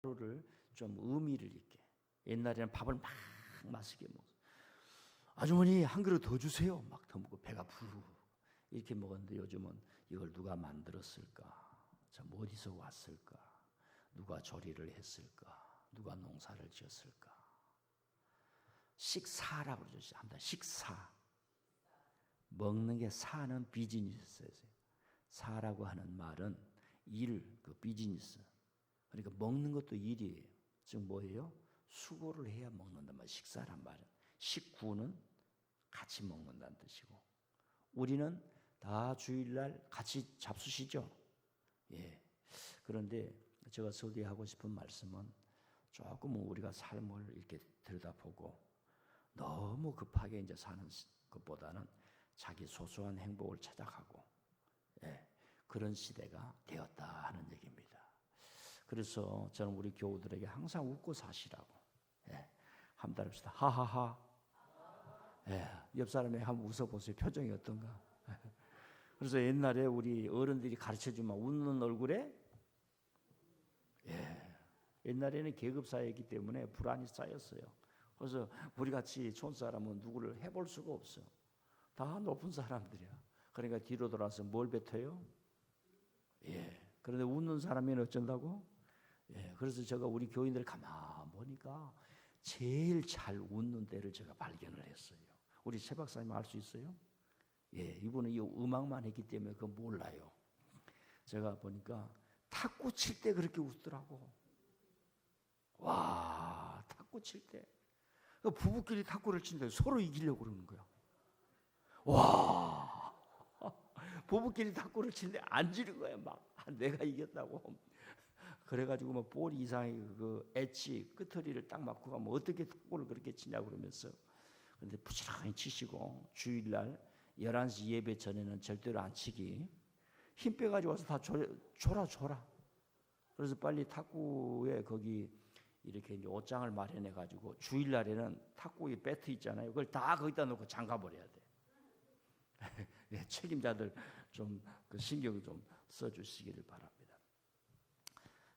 하루를 좀 의미를 있게. 옛날에는 밥을 막 맛있게 먹어. 아주머니 한 그릇 더 주세요. 막 더 먹고 배가 부르고 이렇게 먹었는데 요즘은 이걸 누가 만들었을까? 참 어디서 왔을까? 누가 조리를 했을까? 누가 농사를 지었을까? 식사라고 그러죠. 한다. 식사. 먹는 게 사는 비즈니스예요. 사라고 하는 말은 일, 그 비즈니스. 그러니까 먹는 것도 일이에요. 즉 뭐예요? 수고를 해야 먹는단 말이에요. 식사란 말은. 식구는 같이 먹는다는 뜻이고, 우리는 다 주일날 같이 잡수시죠. 예. 그런데 제가 서두하고 싶은 말씀은 조금 우리가 삶을 이렇게 들여다보고 너무 급하게 이제 사는 것보다는 자기 소소한 행복을 찾아가고, 예, 그런 시대가 되었다 하는 얘기입니다. 그래서 저는 우리 교우들에게 항상 웃고 사시라고, 예, 한번 따라합시다. 하하하. 예, 옆 사람에게 한번 웃어보세요. 표정이 어떤가? 그래서 옛날에 우리 어른들이 가르쳐주면 웃는 얼굴에, 예, 옛날에는 계급사회이기 때문에 불안이 쌓였어요. 그래서 우리 같이 좋은 사람은 누구를 해볼 수가 없어. 다 높은 사람들이야. 그러니까 뒤로 돌아서 뭘 뱉어요? 예. 그런데 웃는 사람이 어쩐다고? 예. 그래서 제가 우리 교인들 가만 보니까 제일 잘 웃는 때를 제가 발견을 했어요. 우리 최 박사님 알 수 있어요? 예. 이분은 이 음악만 했기 때문에 그거 몰라요. 제가 보니까 탁구 칠 때 그렇게 웃더라고. 와, 탁구 칠 때. 부부끼리 탁구를 치는데 서로 이기려고 그러는 거야. 와, 부부끼리 탁구를 치는데 안 지는 거야. 막 내가 이겼다고. 그래가지고 뭐 볼 이상의 그 엣지 끝터리를 딱 맞고 가면 어떻게 탁구를 그렇게 치냐 그러면서. 그런데 부지런히 치시고 주일날 11시 예배 전에는 절대로 안 치기. 힘 빼가지고 와서 다 줘라. 그래서 빨리 탁구에 거기 이렇게 이제 옷장을 마련해 가지고 주일날에는 탁구의 배트 있잖아요. 그걸 다 거기다 놓고 잠가 버려야 돼. 네, 책임자들 좀 그 신경 좀 써주시기를 바랍니다.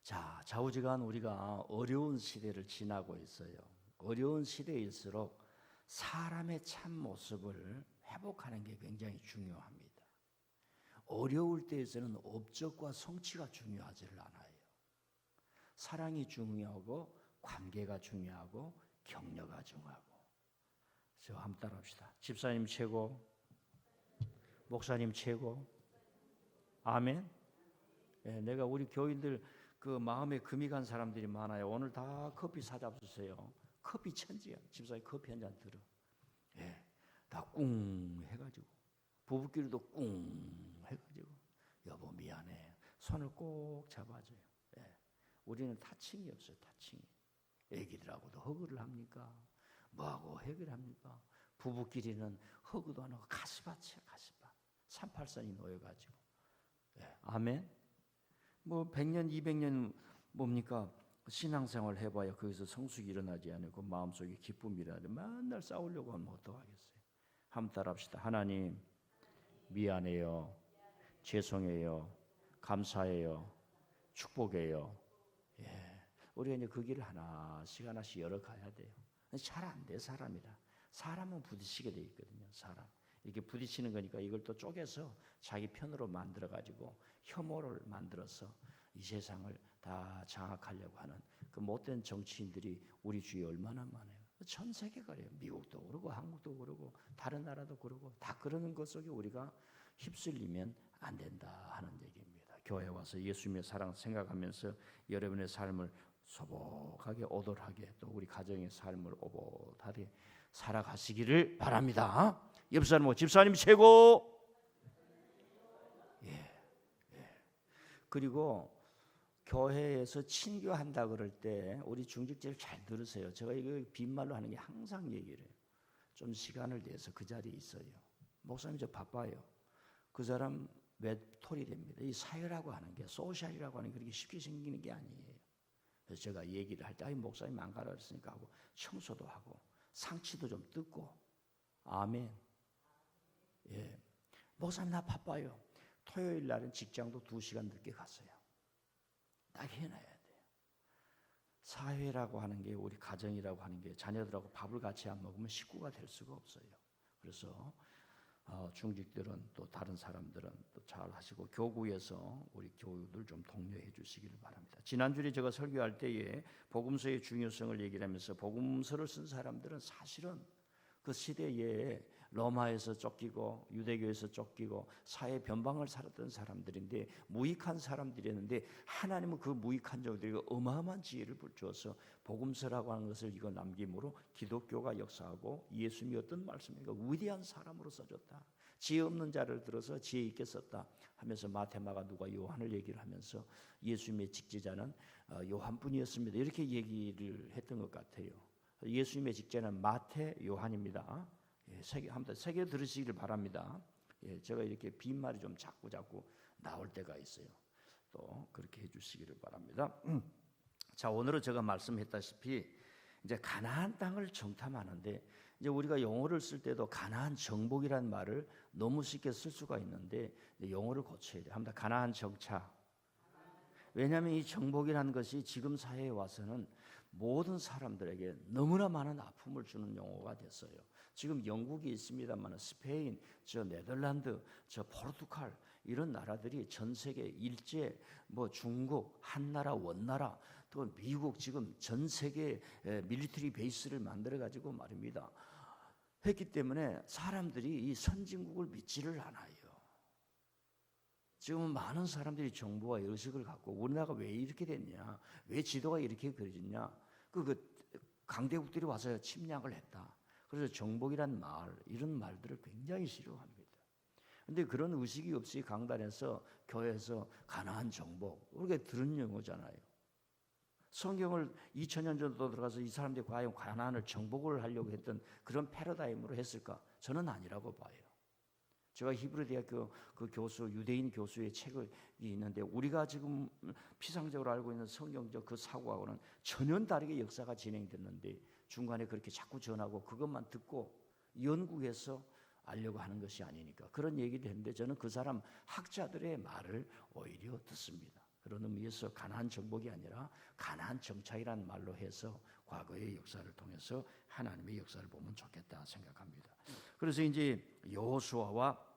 자, 좌우지간 우리가 어려운 시대를 지나고 있어요. 어려운 시대일수록 사람의 참 모습을 회복하는 게 굉장히 중요합니다. 어려울 때에서는 업적과 성취가 중요하지를 않아요. 사랑이 중요하고 관계가 중요하고 격려가 중요하고. 저 한번 따라합시다. 집사님 최고, 목사님 최고. 아멘. 예, 내가 우리 교인들 그 마음에 금이 간 사람들이 많아요. 오늘 다 커피 사잡수세요. 커피 천지야. 집사님 커피 한 잔 들어. 예, 다 꿍 해가지고 부부끼리도 꿍 해가지고 여보 미안해. 손을 꼭 잡아줘요. 예, 우리는 타칭이 없어요. 타칭이. 애기들하고도 허그를 합니까? 뭐하고 해결 합니까? 부부끼리는 허그도 안 하고 가시밭이야. 가시밭. 38선이 놓여가지고. 예, 아멘. 뭐 100년 200년 뭡니까? 신앙생활 해봐야 거기서 성숙이 일어나지 않고 마음속에 기쁨이 일어나는데 맨날 싸우려고 하면 어떡하겠어요? 한번 따라합시다. 하나님 미안해요. 죄송해요. 감사해요. 축복해요. 예, 우리가 이제 그 길을 하나씩 열어가야 돼요. 잘 안 돼 사람이라. 사람은 부딪히게 돼 있거든요. 사람 이렇게 부딪히는 거니까 이걸 또 쪼개서 자기 편으로 만들어 가지고 혐오를 만들어서 이 세상을 다 장악하려고 하는 그 못된 정치인들이 우리 주위에 얼마나 많아요. 전 세계가 그래요. 미국도 그러고 한국도 그러고 다른 나라도 그러고 다 그러는 것 속에 우리가 휩쓸리면 안 된다 하는 얘기입니다. 교회 와서 예수님의 사랑 생각하면서 여러분의 삶을 소복하게 오돌하게 또 우리 가정의 삶을 오붓하게 살아가시기를 바랍니다. 옆 사람 집사님 최고. 예. 그리고 교회에서 친교한다 그럴 때 우리 중직자를 잘 들으세요. 제가 이거 빈말로 하는 게 항상 얘기를 해요. 좀 시간을 내서 그 자리에 있어요. 목사님 저 바빠요. 그 사람 외톨이 됩니다. 이 사회라고 하는 게 소셜이라고 하는 게 그렇게 쉽게 생기는 게 아니에요. 그래서 제가 얘기를 할 때 목사님 안 가라 그랬으니까 하고 청소도 하고 상치도 좀 뜯고. 아멘. 예, 목사님 나 바빠요. 토요일 날은 직장도 2시간 늦게 갔어요. 딱 해놔야 돼요. 사회라고 하는 게, 우리 가정이라고 하는 게 자녀들하고 밥을 같이 안 먹으면 식구가 될 수가 없어요. 그래서 중직들은 또 다른 사람들은 또 잘 하시고, 교구에서 우리 교우들 좀 독려해 주시기를 바랍니다. 지난주에 제가 설교할 때에 복음서의 중요성을 얘기를 하면서, 복음서를 쓴 사람들은 사실은 그 시대에 로마에서 쫓기고 유대교에서 쫓기고 사회 변방을 살았던 사람들인데, 무익한 사람들이었는데, 하나님은 그 무익한 자들에게 어마어마한 지혜를 주어서 복음서라고 하는 것을 이거 남김으로 기독교가 역사하고, 예수님이 어떤 말씀인가, 위대한 사람으로 써줬다, 지혜 없는 자를 들어서 지혜 있게 썼다 하면서 마태, 마가, 누가, 요한을 얘기를 하면서 예수님의 직제자는 요한뿐이었습니다, 이렇게 얘기를 했던 것 같아요. 예수님의 직제는 마태, 요한입니다. 한번 새겨 들으시기를 바랍니다. 제가 이렇게 빈말이 좀 자꾸 나올 때가 있어요. 또 그렇게 해주시기를 바랍니다. 자, 오늘은 제가 말씀했다시피 이제 가나안 땅을 정탐하는데, 이제 우리가 영어를 쓸 때도 가나안 정복이라는 말을 너무 쉽게 쓸 수가 있는데, 영어를 고쳐야 돼요. 합니다. 가나안 정착. 왜냐하면 이 정복이라는 것이 지금 사회에 와서는 모든 사람들에게 너무나 많은 아픔을 주는 용어가 됐어요. 지금 영국이 있습니다만, 스페인, 저 네덜란드, 저 포르투갈, 이런 나라들이 전 세계 일제, 중국, 한나라, 원나라, 또 미국, 지금 전 세계 밀리터리 베이스를 만들어 가지고 말입니다 했기 때문에 사람들이 이 선진국을 믿지를 않아요. 지금 많은 사람들이 정보와 의식을 갖고, 우리나라가 왜 이렇게 됐냐, 왜 지도가 이렇게 그려졌냐, 강대국들이 와서 침략을 했다. 그래서 정복이란 말, 이런 말들을 굉장히 싫어합니다. 그런데 그런 의식이 없이 강단에서, 교회에서 가나안 정복, 우리가 들은 용어잖아요. 성경을 2000년 정도 들어가서 이 사람들이 과연 가나안을 정복을 하려고 했던 그런 패러다임으로 했을까? 저는 아니라고 봐요. 제가 히브리 대학교 그 교수, 유대인 교수의 책이 있는데, 우리가 지금 피상적으로 알고 있는 성경적 그 사고하고는 전혀 다르게 역사가 진행됐는데, 중간에 그렇게 자꾸 전하고 그것만 듣고 연구해서 알려고 하는 것이 아니니까 그런 얘기를 했는데, 저는 그 사람 학자들의 말을 오히려 듣습니다. 그런 의미에서 가나안 정복이 아니라 가나안 정착이라는 말로 해서 과거의 역사를 통해서 하나님의 역사를 보면 좋겠다 생각합니다. 그래서 이제 여호수아와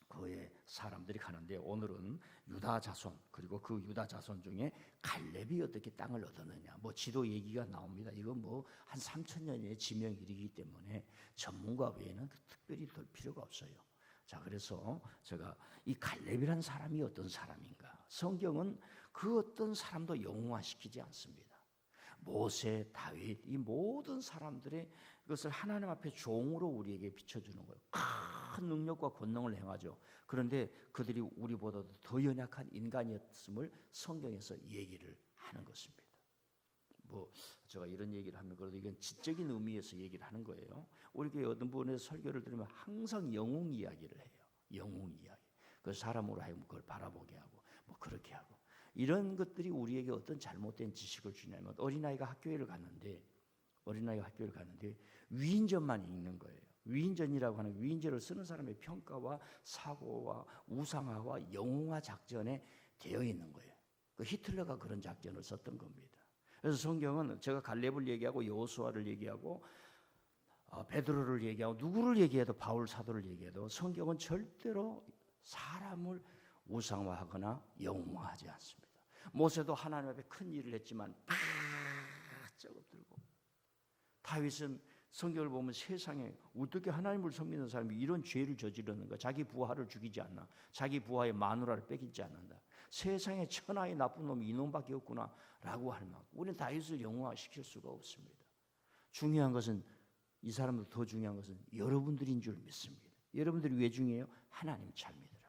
그의 사람들이 가는데, 오늘은 유다 자손, 그리고 그 유다 자손 중에 갈렙이 어떻게 땅을 얻었느냐, 지도 얘기가 나옵니다. 이거 한 3000년의 지명일이기 때문에 전문가 외에는 특별히 들 필요가 없어요. 자, 그래서 제가 이 갈렙이란 사람이 어떤 사람인가, 성경은 그 어떤 사람도 영웅화시키지 않습니다. 모세, 다윗, 이 모든 사람들의 그것을 하나님 앞에 종으로 우리에게 비춰주는 거예요. 큰 능력과 권능을 행하죠. 그런데 그들이 우리보다도 더 연약한 인간이었음을 성경에서 얘기를 하는 것입니다. 제가 이런 얘기를 하면 그래도 이건 지적인 의미에서 얘기를 하는 거예요. 우리 교회 어떤 분의 설교를 들으면 항상 영웅 이야기를 해요. 영웅 이야기. 그 사람으로 하여금 그걸 바라보게 하고 그렇게 하고, 이런 것들이 우리에게 어떤 잘못된 지식을 주냐면, 어린아이가 학교를 갔는데 위인전만 읽는 거예요. 위인전이라고 하는, 위인전을 쓰는 사람의 평가와 사고와 우상화와 영웅화 작전에 되어 있는 거예요. 히틀러가 그런 작전을 썼던 겁니다. 그래서 성경은 제가 갈렙을 얘기하고 여호수아를 얘기하고 베드로를 얘기하고 누구를 얘기해도, 바울 사도를 얘기해도 성경은 절대로 사람을 우상화하거나 영웅화하지 않습니다. 모세도 하나님 앞에 큰 일을 했지만 바짝 엎드리고, 다윗은 성경을 보면 세상에 어떻게 하나님을 섬기는 사람이 이런 죄를 저지르는가, 자기 부하를 죽이지 않나, 자기 부하의 마누라를 빼기지 않는다, 세상에 천하의 나쁜 놈이 이놈밖에 없구나 라고 할 만큼 우리는 다윗을 영웅화시킬 수가 없습니다. 중요한 것은, 이 사람도 더 중요한 것은 여러분들인 줄 믿습니다. 여러분들이 왜 중요해요? 하나님 잘 믿으라고.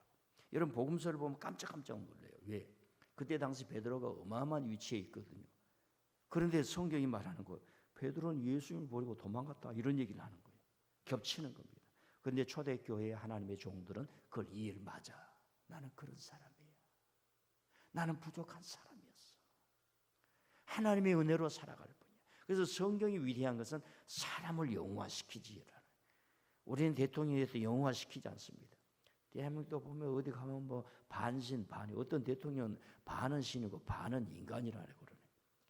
여러분 복음서를 보면 깜짝깜짝 놀라요. 왜? 그때 당시 베드로가 어마어마한 위치에 있거든요. 그런데 성경이 말하는 거, 베드로는 예수님을 버리고 도망갔다, 이런 얘기를 하는 거예요. 겹치는 겁니다. 그런데 초대교회의 하나님의 종들은 그걸 이해를, 맞아, 나는 그런 사람이야, 나는 부족한 사람이었어, 하나님의 은혜로 살아갈 뿐이야. 그래서 성경이 위대한 것은 사람을 영웅화시키지라는, 우리는 대통령에 대해서 영웅화시키지 않습니다. 대한민국도 보면 어디 가면 반신 반이, 어떤 대통령은 반은 신이고 반은 인간이라고 그러네.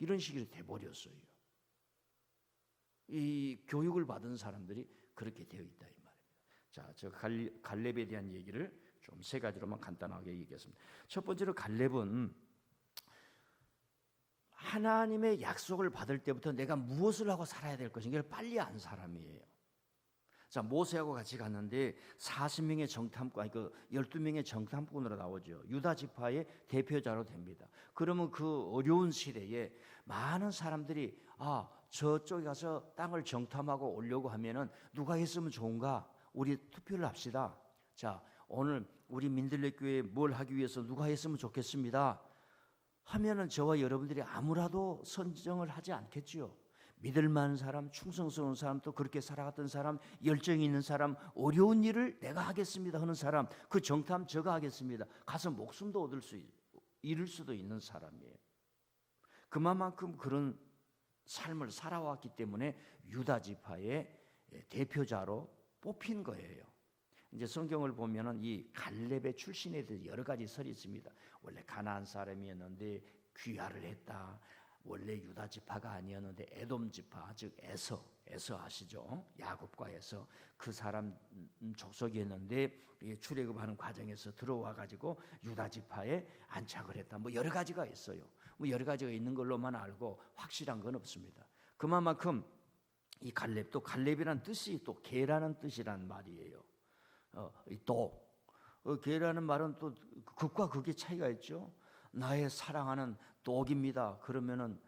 이런 식으로 돼버렸어요. 이 교육을 받은 사람들이 그렇게 되어 있다 이 말입니다. 자, 저 갈렙에 대한 얘기를 좀 세 가지로만 간단하게 얘기했습니다. 첫 번째로 갈렙은 하나님의 약속을 받을 때부터 내가 무엇을 하고 살아야 될 것인가를 빨리 안 사람이에요. 자, 모세하고 같이 갔는데 40명의 정탐꾼, 아니 12명의 정탐꾼으로 나오죠. 유다 지파의 대표자로 됩니다. 그러면 그 어려운 시대에 많은 사람들이 저쪽에 가서 땅을 정탐하고 오려고 하면은 누가 했으면 좋은가? 우리 투표를 합시다. 자, 오늘 우리 민들레 교회에 뭘 하기 위해서 누가 했으면 좋겠습니다. 하면은 저와 여러분들이 아무라도 선정을 하지 않겠지요. 믿을 만한 사람, 충성스러운 사람, 또 그렇게 살아갔던 사람, 열정이 있는 사람, 어려운 일을 내가 하겠습니다 하는 사람, 그 정탐 제가 하겠습니다. 가서 목숨도 잃을 수도 있는 사람이에요. 그만큼 그런 삶을 살아왔기 때문에 유다 지파의 대표자로 뽑힌 거예요. 이제 성경을 보면은 이 갈렙의 출신에 대해서 여러 가지 설이 있습니다. 원래 가나안 사람이었는데 귀화를 했다. 원래 유다 지파가 아니었는데 에돔 지파, 즉 에서 아시죠? 야곱과 에서 그 사람 족속이었는데 출애굽하는 과정에서 들어와 가지고 유다 지파에 안착을 했다. 뭐 여러 가지가 있어요. 뭐 여러 가지가 있는 걸로만 알고 확실한 건 없습니다. 그만큼 이 갈렙도 갈렙이란 뜻이 또 개라는 뜻이란 말이에요. 개라는 말은 또 극과 극의 차이가 있죠. 나의 사랑하는 독입니다. 그러면은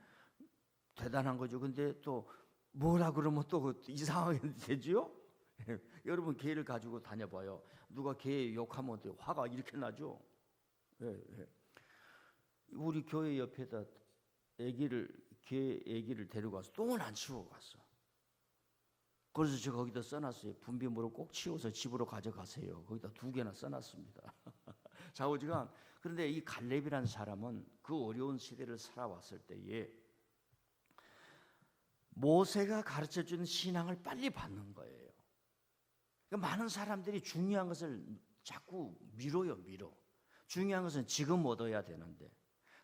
대단한 거죠. 근데 또 뭐라 그러면 또 이상하게 되죠. 여러분 개를 가지고 다녀봐요. 누가 개 욕하면 화가 이렇게 나죠. 우리 교회 옆에다 개 애기를 데리고 가서 똥을 안 치우고 갔어. 그래서 제가 거기다 써놨어요. 분비물을 꼭 치워서 집으로 가져가세요. 거기다 2개나 써놨습니다. 좌우지간. 그런데 이 갈렙이라는 사람은 그 어려운 시대를 살아왔을 때에 모세가 가르쳐준 신앙을 빨리 받는 거예요. 그러니까 많은 사람들이 중요한 것을 자꾸 미뤄요. 중요한 것은 지금 얻어야 되는데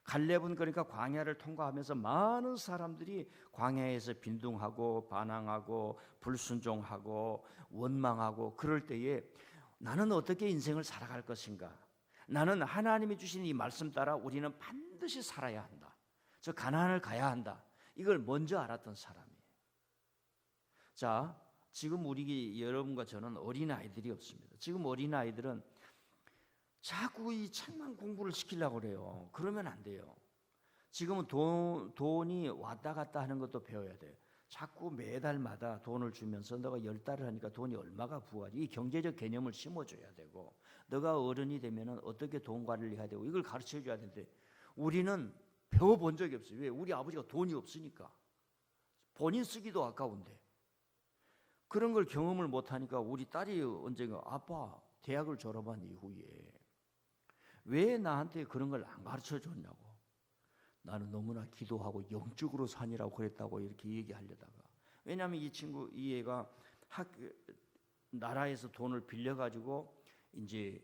갈렙은 그러니까 광야를 통과하면서 많은 사람들이 광야에서 빈둥하고 반항하고 불순종하고 원망하고 그럴 때에 나는 어떻게 인생을 살아갈 것인가? 나는 하나님이 주신 이 말씀 따라 우리는 반드시 살아야 한다. 저 가나안을 가야 한다. 이걸 먼저 알았던 사람이에요. 자, 지금 우리 여러분과 저는 어린아이들이 없습니다. 지금 어린아이들은 자꾸 이 책만 공부를 시키려고 그래요. 그러면 안 돼요. 지금은 돈이 왔다 갔다 하는 것도 배워야 돼요. 자꾸 매달마다 돈을 주면서 너가 10달을 하니까 돈이 얼마가 부과하지? 이 경제적 개념을 심어줘야 되고 너가 어른이 되면 어떻게 돈 관리를 해야 되고 이걸 가르쳐줘야 되는데 우리는 배워본 적이 없어요. 왜? 우리 아버지가 돈이 없으니까. 본인 쓰기도 아까운데. 그런 걸 경험을 못하니까 우리 딸이 언젠가 아빠 대학을 졸업한 이후에 왜 나한테 그런 걸 안 가르쳐줬냐고. 나는 너무나 기도하고 영적으로 사니라고 그랬다고 이렇게 얘기하려다가. 왜냐하면 이 애가 나라에서 돈을 빌려가지고 이제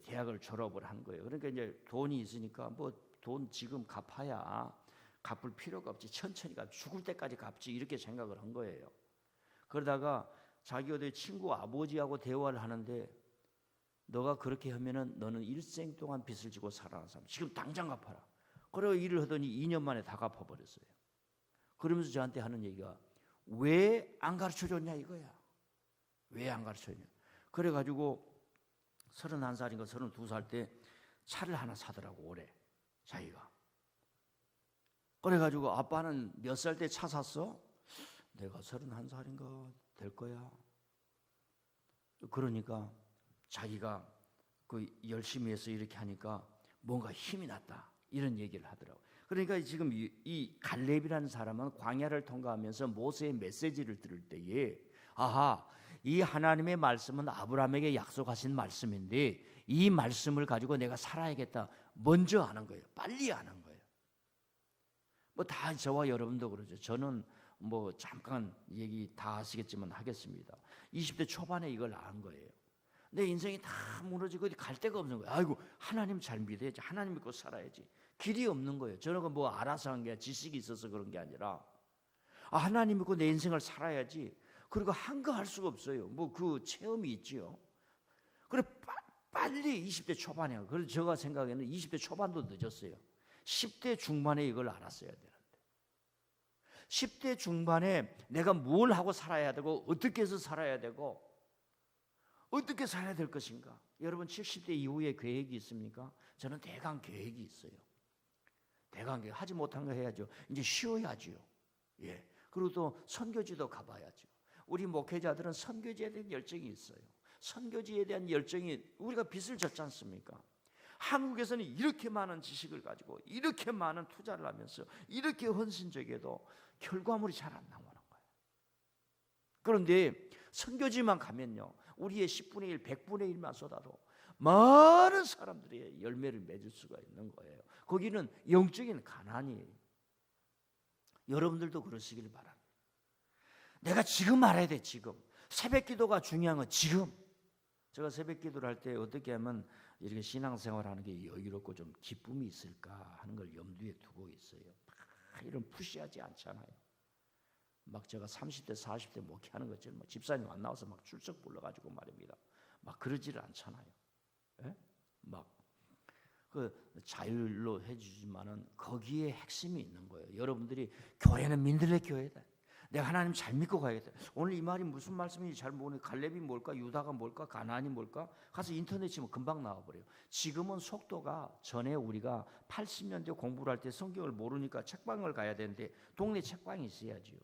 대학을 졸업을 한 거예요. 그러니까 이제 돈이 있으니까 뭐 돈 지금 갚아야 갚을 필요가 없지. 천천히 죽을 때까지 갚지. 이렇게 생각을 한 거예요. 그러다가 자기 어디 친구 아버지하고 대화를 하는데 너가 그렇게 하면은 너는 일생 동안 빚을 지고 살아가는 사람. 지금 당장 갚아라. 그리고 일을 하더니 2년 만에 다 갚아버렸어요. 그러면서 저한테 하는 얘기가 왜 안 가르쳐줬냐 이거야. 왜 안 가르쳐줬냐. 그래가지고 31살인가 32살 때 차를 하나 사더라고 올해 자기가. 그래가지고 아빠는 몇 살 때 차 샀어? 내가 31살인가 될 거야. 그러니까 자기가 그 열심히 해서 이렇게 하니까 뭔가 힘이 났다. 이런 얘기를 하더라고요. 그러니까 지금 이 갈렙이라는 사람은 광야를 통과하면서 모세의 메시지를 들을 때에 이 하나님의 말씀은 아브라함에게 약속하신 말씀인데 이 말씀을 가지고 내가 살아야겠다. 먼저 아는 거예요. 빨리 아는 거예요. 뭐 다 저와 여러분도 그러죠. 저는 뭐 잠깐 얘기 다 아시겠지만 하겠습니다. 20대 초반에 이걸 안 거예요. 내 인생이 다 무너지고 갈 데가 없는 거예요. 아이고 하나님 잘 믿어야지. 하나님 믿고 살아야지. 길이 없는 거예요. 저는 뭐 알아서 한 게 지식이 있어서 그런 게 아니라 하나님 믿고 내 인생을 살아야지. 그리고 한가할 수가 없어요. 뭐 그 체험이 있지요. 그래 빨리 20대 초반에. 그래서 제가 생각에는 20대 초반도 늦었어요. 10대 중반에 이걸 알았어야 되는데 10대 중반에 내가 뭘 하고 살아야 되고 어떻게 해서 살아야 되고 어떻게 살아야 될 것인가. 여러분 70대 이후에 계획이 있습니까? 저는 대강 계획이 있어요. 대강 계획. 하지 못한 거 해야죠. 이제 쉬어야죠. 예. 그리고 또 선교지도 가봐야죠. 우리 목회자들은 선교지에 대한 열정이 있어요. 선교지에 대한 열정이, 우리가 빚을 졌지 않습니까? 한국에서는 이렇게 많은 지식을 가지고 이렇게 많은 투자를 하면서 이렇게 헌신적에도 결과물이 잘 안 나오는 거예요. 그런데 선교지만 가면요, 우리의 10분의 1, 100분의 1만 쏟아도 많은 사람들이 열매를 맺을 수가 있는 거예요. 거기는 영적인 가난이에요. 여러분들도 그러시길 바랍니다. 내가 지금 알아야 돼. 지금 새벽 기도가 중요한 건 지금. 제가 새벽 기도를 할 때 어떻게 하면 이렇게 신앙생활하는 게 여유롭고 좀 기쁨이 있을까 하는 걸 염두에 두고 있어요. 이런 푸시하지 않잖아요. 막 제가 30대 40대 목회하는 것처럼 집사님 안 나와서 막 출석 불러가지고 말입니다. 막 그러지를 않잖아요. 예? 막 그 자율로 해주지만은 거기에 핵심이 있는 거예요. 여러분들이 교회는 민들레 교회다. 내가 하나님 잘 믿고 가야겠다. 오늘 이 말이 무슨 말씀인지 잘 모르는, 갈렙이 뭘까, 유다가 뭘까, 가나안이 뭘까? 가서 인터넷 치면 금방 나와버려요. 지금은 속도가, 전에 우리가 80년대 공부를 할 때 성경을 모르니까 책방을 가야 되는데 동네 책방이 있어야지요.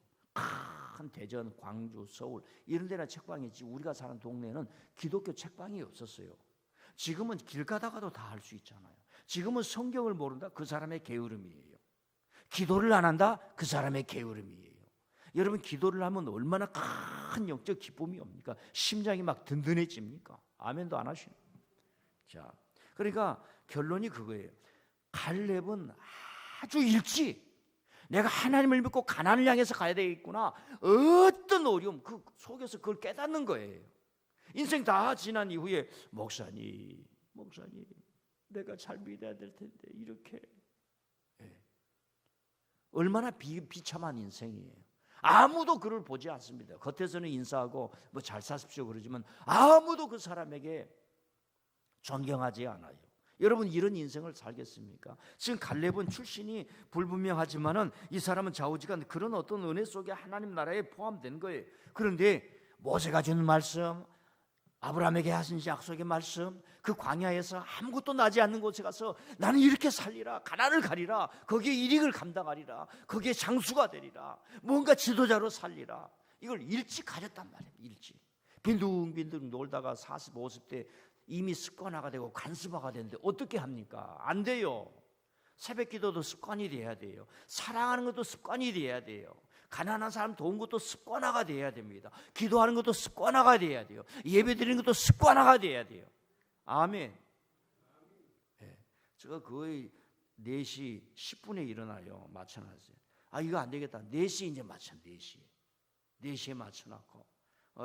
큰 대전, 광주, 서울 이런 데나 책방이 있지, 우리가 사는 동네는 기독교 책방이 없었어요. 지금은 길 가다가도 다 할 수 있잖아요. 지금은 성경을 모른다? 그 사람의 게으름이에요. 기도를 안 한다? 그 사람의 게으름이에요. 여러분 기도를 하면 얼마나 큰 영적 기쁨이 옵니까? 심장이 막 든든해집니까? 아멘도 안 하시는. 자, 그러니까 결론이 그거예요. 갈렙은 아주 일찍 내가 하나님을 믿고 가나안을 향해서 가야 되겠구나, 어떤 어려움 그 속에서 그걸 깨닫는 거예요. 인생 다 지난 이후에 목사님 내가 잘 믿어야 될 텐데 이렇게. 얼마나 비참한 인생이에요. 아무도 그를 보지 않습니다. 겉에서는 인사하고 뭐 잘 사십시오 그러지만 아무도 그 사람에게 존경하지 않아요. 여러분 이런 인생을 살겠습니까? 지금 갈렙은 출신이 불분명하지만은 이 사람은 좌우지간 그런 어떤 은혜 속에 하나님 나라에 포함된 거예요. 그런데 모세가 주는 말씀, 아브라함에게 하신 약속의 말씀, 그 광야에서 아무것도 나지 않는 곳에 가서 나는 이렇게 살리라, 가나안을 가리라, 거기에 일익을 감당하리라, 거기에 장수가 되리라, 뭔가 지도자로 살리라, 이걸 일찍 가졌단 말이에요. 일찍 빈둥빈둥 놀다가 40, 50대 이미 습관화가 되고 간습화가 되는데 어떻게 합니까? 안 돼요. 새벽 기도도 습관이 돼야 돼요. 사랑하는 것도 습관이 돼야 돼요. 가난한 사람 도운 것도 습관화가 돼야 됩니다. 기도하는 것도 습관화가 돼야 돼요. 예배 드리는 것도 습관화가 돼야 돼요. 아멘. 네. 제가 거의 4시 10분에 일어나요. 맞춰놨어요. 이거 안 되겠다. 4시 이제 맞춰. 4시에 맞춰놨고.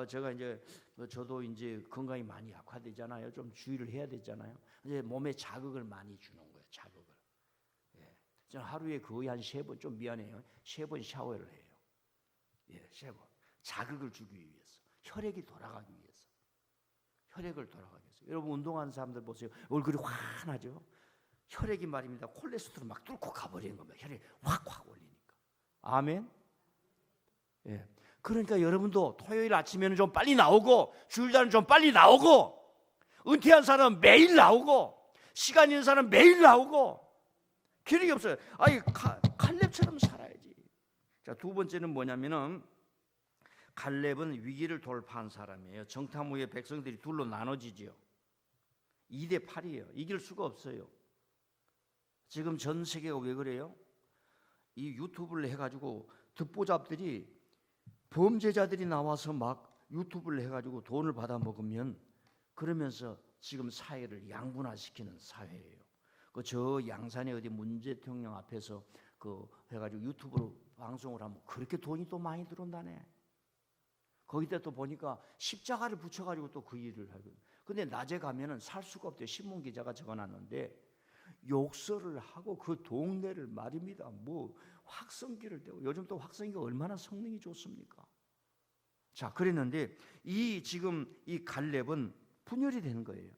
제가 이제 저도 이제 건강이 많이 약화되잖아요. 좀 주의를 해야 되잖아요. 이제 몸에 자극을 많이 주는 거예요. 자극을. 예. 저는 하루에 거의 한 3번, 좀 미안해요. 3번 샤워를 해요. 예, 3번. 자극을 주기 위해서. 혈액이 돌아가기 위해서. 혈액을 돌아가기 위해서. 여러분 운동하는 사람들 보세요. 얼굴이 환하죠. 혈액이 말입니다. 콜레스테롤 막 뚫고 가버리는 겁니다. 혈액이 확 올리니까. 아멘. 예. 그러니까 여러분도 토요일 아침에는 좀 빨리 나오고, 주일날은 좀 빨리 나오고, 은퇴한 사람은 매일 나오고, 시간 있는 사람은 매일 나오고. 기력이 없어요. 갈렙처럼 살아야지. 자, 두 번째는 뭐냐면은 갈렙은 위기를 돌파한 사람이에요. 정탐 후에 백성들이 둘로 나눠지죠. 2대 8이에요. 이길 수가 없어요. 지금 전 세계가 왜 그래요? 이 유튜브를 해가지고 듣보잡들이, 범죄자들이 나와서 막 유튜브를 해가지고 돈을 받아 먹으면, 그러면서 지금 사회를 양분화시키는 사회예요. 저 양산의 어디 문 대통령 앞에서 해가지고 유튜브로 방송을 하면 그렇게 돈이 또 많이 들어온다네. 거기다 또 보니까 십자가를 붙여가지고 또 그 일을 하거든요. 근데 낮에 가면은 살 수가 없대요. 신문 기자가 적어놨는데 욕설을 하고 그 동네를 말입니다. 뭐 확성기를 떼고, 요즘 또 확성기가 얼마나 성능이 좋습니까? 자, 그랬는데 지금 이 갈렙은 분열이 되는 거예요.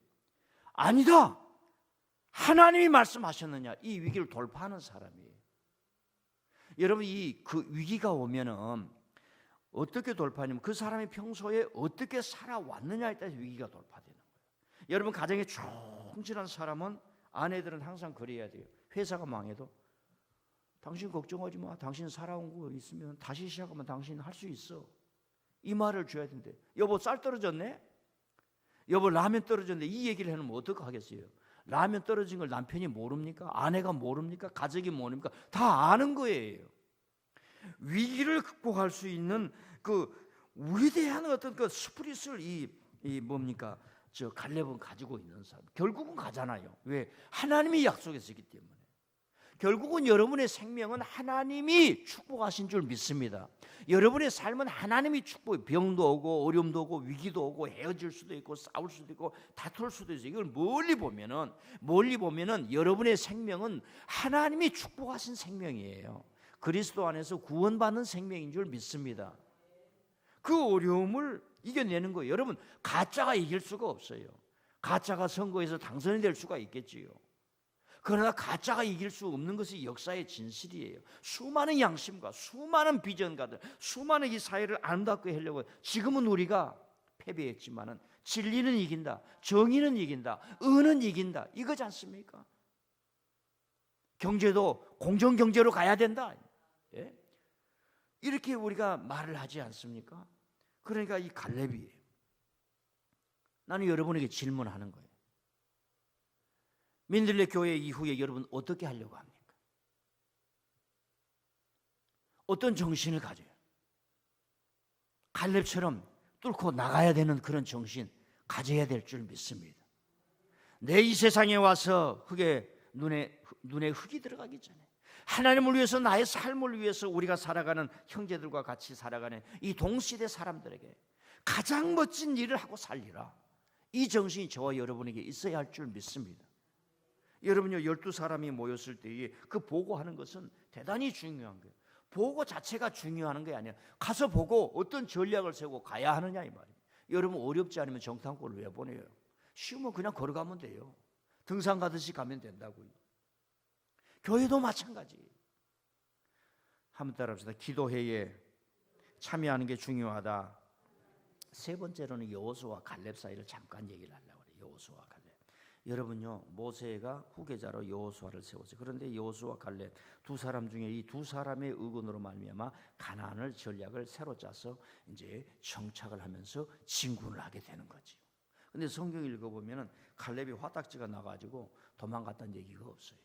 아니다, 하나님이 말씀하셨느냐, 이 위기를 돌파하는 사람이에요. 여러분, 그 위기가 오면은 어떻게 돌파하냐면 그 사람이 평소에 어떻게 살아왔느냐에 따라서 위기가 돌파되는 거예요. 여러분, 가정에 충실한 사람은, 아내들은 항상 그래야 돼요. 회사가 망해도 당신 걱정하지 마, 당신 살아온 거 있으면 다시 시작하면 당신 할 수 있어, 이 말을 줘야 된대. 여보, 쌀 떨어졌네, 여보 라면 떨어졌네, 이 얘기를 해놓으면 어떻게 하겠어요? 라면 떨어진 걸 남편이 모릅니까? 아내가 모릅니까? 가족이 모릅니까? 다 아는 거예요. 위기를 극복할 수 있는 그 위대한 어떤 그 스프릿을 뭡니까? 저 갈렙은 가지고 있는 사람. 결국은 가잖아요. 왜? 하나님이 약속했기 때문에. 결국은 여러분의 생명은 하나님이 축복하신 줄 믿습니다. 여러분의 삶은 하나님이 축복해. 병도 오고 어려움도 오고 위기도 오고 헤어질 수도 있고 싸울 수도 있고 다툴 수도 있어요. 이걸 멀리 보면은 여러분의 생명은 하나님이 축복하신 생명이에요. 그리스도 안에서 구원받는 생명인 줄 믿습니다. 그 어려움을 이겨내는 거예요. 여러분, 가짜가 이길 수가 없어요. 가짜가 선거에서 당선이 될 수가 있겠지요. 그러나 가짜가 이길 수 없는 것이 역사의 진실이에요. 수많은 양심과 수많은 비전가들, 수많은 이 사회를 아름답게 하려고, 지금은 우리가 패배했지만은 진리는 이긴다, 정의는 이긴다, 의는 이긴다, 이거지 않습니까? 경제도 공정경제로 가야 된다, 예? 이렇게 우리가 말을 하지 않습니까? 그러니까 이 갈렙이에요. 나는 여러분에게 질문하는 거예요. 민들레 교회 이후에 여러분 어떻게 하려고 합니까? 어떤 정신을 가져요? 갈렙처럼 뚫고 나가야 되는 그런 정신 가져야 될 줄 믿습니다. 내 이 세상에 와서 눈에 흙이 들어가기 전에 하나님을 위해서, 나의 삶을 위해서 우리가 살아가는, 형제들과 같이 살아가는 이 동시대 사람들에게 가장 멋진 일을 하고 살리라, 이 정신이 저와 여러분에게 있어야 할 줄 믿습니다. 여러분요, 12사람이 모였을 때에 그 보고하는 것은 대단히 중요한 거예요. 보고 자체가 중요한 게 아니라 가서 보고 어떤 전략을 세우고 가야 하느냐, 이 말이에요. 여러분, 어렵지 않으면 정탐꾼을 왜 보내요? 쉬우면 그냥 걸어가면 돼요. 등산 가듯이 가면 된다고요. 교회도 마찬가지예요. 한번 따라합시다. 기도회에 참여하는 게 중요하다. 세 번째로는 여호수아와 갈렙 사이를 잠깐 얘기를 하려고 그래요. 여호수아와 갈렙. 여러분요, 모세가 후계자로 여호수아를 세웠어요. 그런데 여호수아와 갈렙 두 사람 중에 이 두 사람의 의견으로 말미암아 가나안을 전략을 새로 짜서 이제 정착을 하면서 진군을 하게 되는 거죠. 근데 성경 읽어보면은 갈렙이 화딱지가 나가지고 도망갔다는 얘기가 없어요.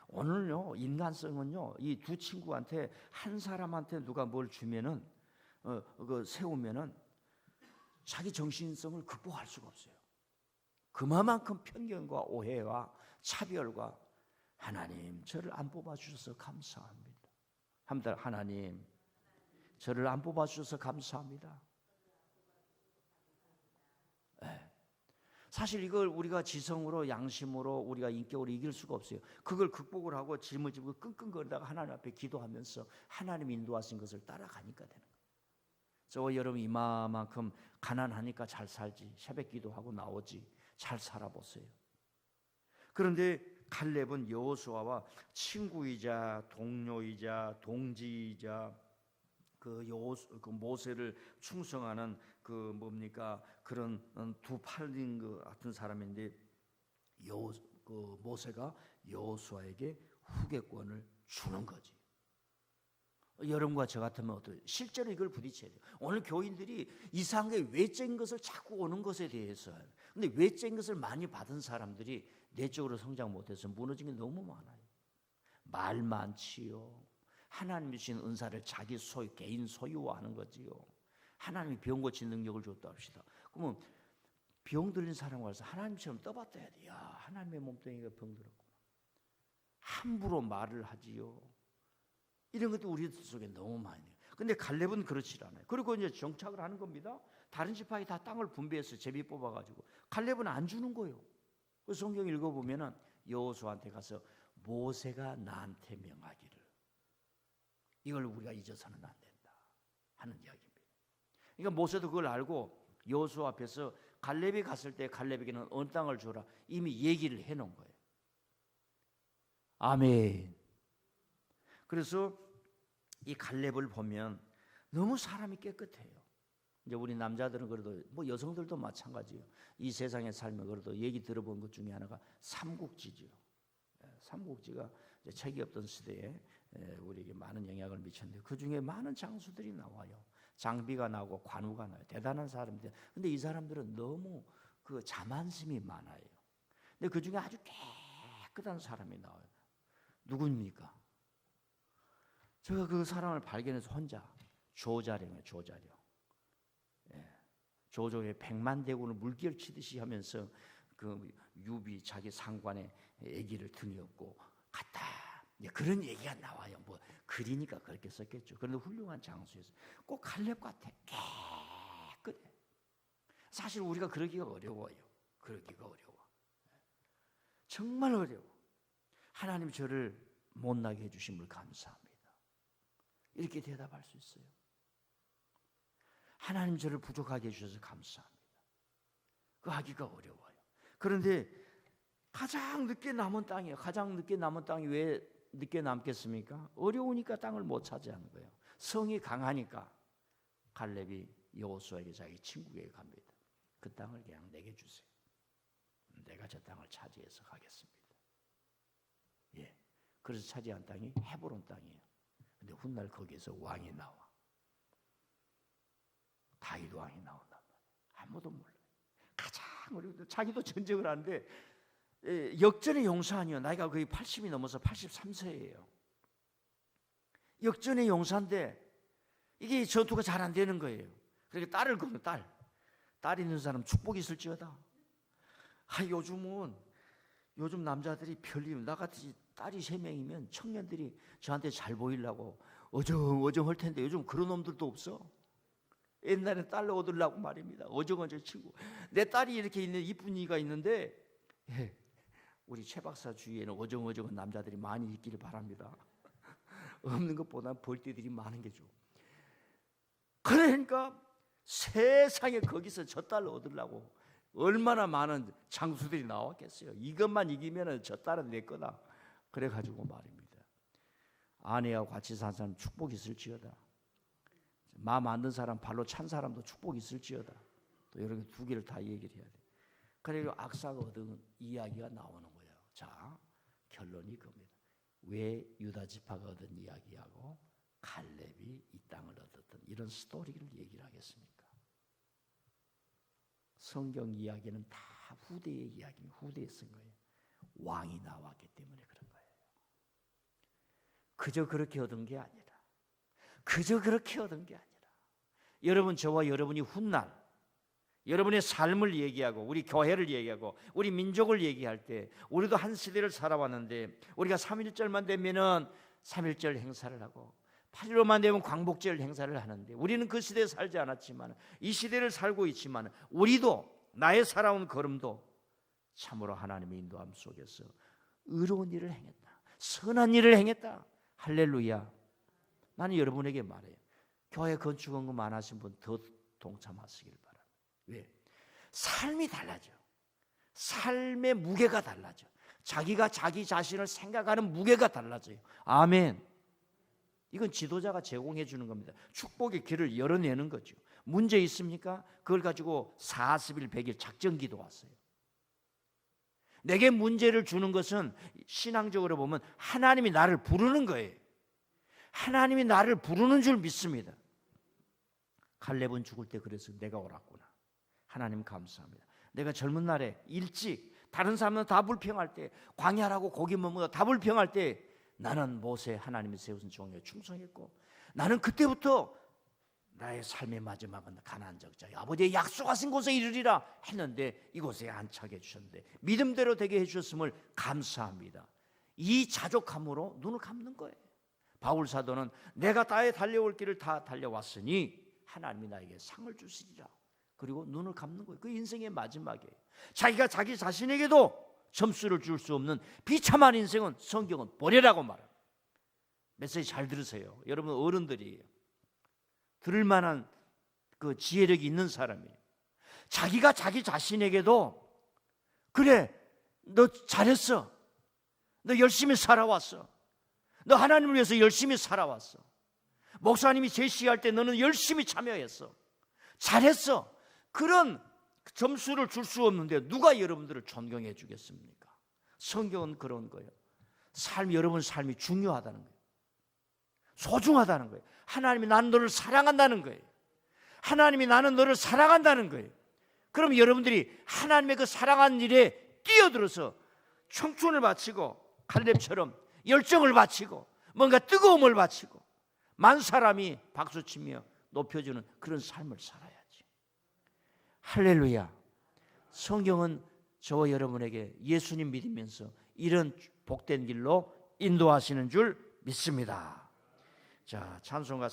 오늘요, 인간성은요, 이 두 친구한테 한 사람한테 누가 뭘 주면은 세우면은 자기 정신성을 극복할 수가 없어요. 그만큼 편견과 오해와 차별과, 하나님 저를 안 뽑아주셔서 감사합니다. 하나님 저를 안 뽑아주셔서 감사합니다. 네. 사실 이걸 우리가 지성으로, 양심으로, 우리가 인격으로 이길 수가 없어요. 그걸 극복을 하고 짊어지고 끙끙거리다가 하나님 앞에 기도하면서 하나님 인도하신 것을 따라가니까 되는 거예요. 저와 여러분, 이만큼 가난하니까 잘 살지, 새벽 기도하고 나오지, 잘 살아보세요. 그런데 갈렙은 여호수아와 친구이자 동료이자 동지이자 그 모세를 충성하는 그런 두 팔린 것 같은 사람인데, 모세가 여호수아에게 후계권을 주는 거지. 여러분과 저 같으면 실제로 이걸 부딪혀야 돼요. 오늘 교인들이 이상하게 외적인 것을 자꾸 오는 것에 대해서, 근데 외적인 것을 많이 받은 사람들이 내적으로 성장 못해서 무너진 게 너무 많아요. 말 많지요. 하나님이 주신 은사를 자기 개인 소유화하는 거지요. 하나님이 병 고친 능력을 줬다 합시다. 그러면 병 들린 사람 와서 하나님처럼 떠받아야 돼. 야, 하나님의 몸뚱이가 병 들었구나. 함부로 말을 하지요. 이런 것도 우리 속에 너무 많이 해요. 근데 갈렙은 그렇지 않아요. 그리고 이제 정착을 하는 겁니다. 다른 지파이 다 땅을 분배해서 제비 뽑아가지고, 갈렙은 안 주는 거예요. 그 성경 읽어보면은 여호수아한테 가서 모세가 나한테 명하기를, 이걸 우리가 잊어서는 안 된다 하는 이야기입니다. 그러니까 모세도 그걸 알고 여호수아 앞에서 갈렙이 갔을 때 갈렙에게는 어느 땅을 주라 이미 얘기를 해놓은 거예요. 아멘. 그래서 이 갈렙을 보면 너무 사람이 깨끗해요. 이제 우리 남자들은 그래도 뭐 여성들도 마찬가지예요. 이 세상에 살면 그래도 얘기 들어본 것 중에 하나가 삼국지죠. 삼국지가 책이 없던 시대에 우리에게 많은 영향을 미쳤는데 그 중에 많은 장수들이 나와요. 장비가 나오고 관우가 나와요. 대단한 사람들. 근데 이 사람들은 너무 그 자만심이 많아요. 근데 그 중에 아주 깨끗한 사람이 나와요. 누구입니까? 제가 그 사람을 발견해서 혼자 조자룡이에요. 조자룡. 조조의 100만 대군을 물결치듯이 하면서 그 유비 자기 상관의 아기를 등에 업고 갔다. 그런 얘기가 나와요. 뭐 글이니까 그렇게 썼겠죠. 그런데 훌륭한 장수였어요. 꼭 갈렙 같아. 깨끗해. 사실 우리가 그러기가 어려워요. 그러기가 어려워. 정말 어려워. 하나님 저를 못나게 해주심을 감사합니다. 이렇게 대답할 수 있어요. 하나님 저를 부족하게 해주셔서 감사합니다. 그 하기가 어려워요. 그런데 가장 늦게 남은 땅이에요. 가장 늦게 남은 땅이 왜 늦게 남겠습니까? 어려우니까 땅을 못 차지하는 거예요. 성이 강하니까 갈렙이 여호수아에게 자기 친구에게 갑니다. 그 땅을 그냥 내게 주세요. 내가 저 땅을 차지해서 가겠습니다. 예. 그래서 차지한 땅이 헤브론 땅이에요. 근데 훗날 거기에서 왕이 나와. 다윗 왕이 나온단 말이에요. 아무도 몰라요. 가장 어려운데 자기도 전쟁을 하는데 역전의 용사아니요. 나이가 거의 80이 넘어서 83세예요. 역전의 용사인데 이게 전투가 잘 안 되는 거예요. 그러니까 딸을 거는 딸 있는 사람 축복이 있을지어다. 요즘 남자들이 별일, 나같이 딸이 3명이면 청년들이 저한테 잘 보이려고 어정어정 할 텐데 요즘 그런 놈들도 없어. 옛날에 딸 얻으려고 말입니다. 어정어정 치고. 내 딸이 이렇게 있는 이쁜 이가 있는데 우리 최 박사 주위에는 어정어정한 남자들이 많이 있기를 바랍니다. 없는 것보다 벌떼들이 많은 게 좋아. 그러니까 세상에 거기서 저 딸 얻으려고 얼마나 많은 장수들이 나왔겠어요. 이것만 이기면 저 딸은 내 거다. 그래가지고 말입니다. 아내하고 같이 산 사람 축복이 있을지어다. 마음 안 든 사람, 발로 찬 사람도 축복이 있을지어다. 또 이렇게 두 개를 다 얘기를 해야 돼. 그래서 악사가 얻은 이야기가 나오는 거예요. 자, 결론이 그겁니다. 왜 유다 지파가 얻은 이야기하고 갈렙이 이 땅을 얻었던 이런 스토리를 얘기를 하겠습니까? 성경 이야기는 다 후대의 이야기입니다. 후대에 쓴 거예요. 왕이 나왔기 때문에 그런 거예요. 그저 그렇게 얻은 게 아니라 여러분, 저와 여러분이 훗날 여러분의 삶을 얘기하고 우리 교회를 얘기하고 우리 민족을 얘기할 때 우리도 한 시대를 살아왔는데 우리가 3.1절만 되면은 3.1절 행사를 하고 8.15만 되면 광복절 행사를 하는데 우리는 그 시대에 살지 않았지만 이 시대를 살고 있지만 우리도 나의 살아온 걸음도 참으로 하나님의 인도함 속에서 의로운 일을 행했다. 선한 일을 행했다. 할렐루야. 나는 여러분에게 말해요. 교회 건축 헌금 안 하신 분 더 동참하시길 바랍니다. 왜? 삶이 달라져. 삶의 무게가 달라져. 자기가 자기 자신을 생각하는 무게가 달라져요. 아멘. 이건 지도자가 제공해 주는 겁니다. 축복의 길을 열어내는 거죠. 문제 있습니까? 그걸 가지고 40일 100일 작전기도 왔어요. 내게 문제를 주는 것은 신앙적으로 보면 하나님이 나를 부르는 거예요. 하나님이 나를 부르는 줄 믿습니다. 갈렙은 죽을 때 그래서 내가 옳았구나. 하나님 감사합니다. 내가 젊은 날에 일찍 다른 사람은 다 불평할 때 광야라고 고기 먹는 다 불평할 때 나는 모세 하나님이 세우신 종에 충성했고 나는 그때부터 나의 삶의 마지막은 가나안 적자 아버지의 약속하신 곳에 이르리라 했는데 이곳에 안착해 주셨는데 믿음대로 되게 해주셨음을 감사합니다. 이 자족함으로 눈을 감는 거예요. 바울 사도는 내가 나의 달려올 길을 다 달려왔으니 하나님이 나에게 상을 주시리라. 그리고 눈을 감는 거예요. 그 인생의 마지막이에요. 자기가 자기 자신에게도 점수를 줄 수 없는 비참한 인생은 성경은 버려라고 말합니다. 메시지 잘 들으세요. 여러분 어른들이에요. 들을 만한 그 지혜력이 있는 사람이에요. 자기가 자기 자신에게도 그래, 너 잘했어. 너 열심히 살아왔어. 너 하나님을 위해서 열심히 살아왔어. 목사님이 제시할 때 너는 열심히 참여했어. 잘했어. 그런 점수를 줄 수 없는데 누가 여러분들을 존경해 주겠습니까? 성경은 그런 거예요. 여러분 삶이 중요하다는 거예요. 소중하다는 거예요. 하나님이 나는 너를 사랑한다는 거예요. 하나님이 나는 너를 사랑한다는 거예요. 그럼 여러분들이 하나님의 그 사랑하는 일에 뛰어들어서 청춘을 바치고 칼렙처럼 열정을 바치고 뭔가 뜨거움을 바치고 만 사람이 박수치며 높여주는 그런 삶을 살아야지. 할렐루야. 성경은 저와 여러분에게 예수님 믿으면서 이런 복된 길로 인도하시는 줄 믿습니다. 자, 찬송가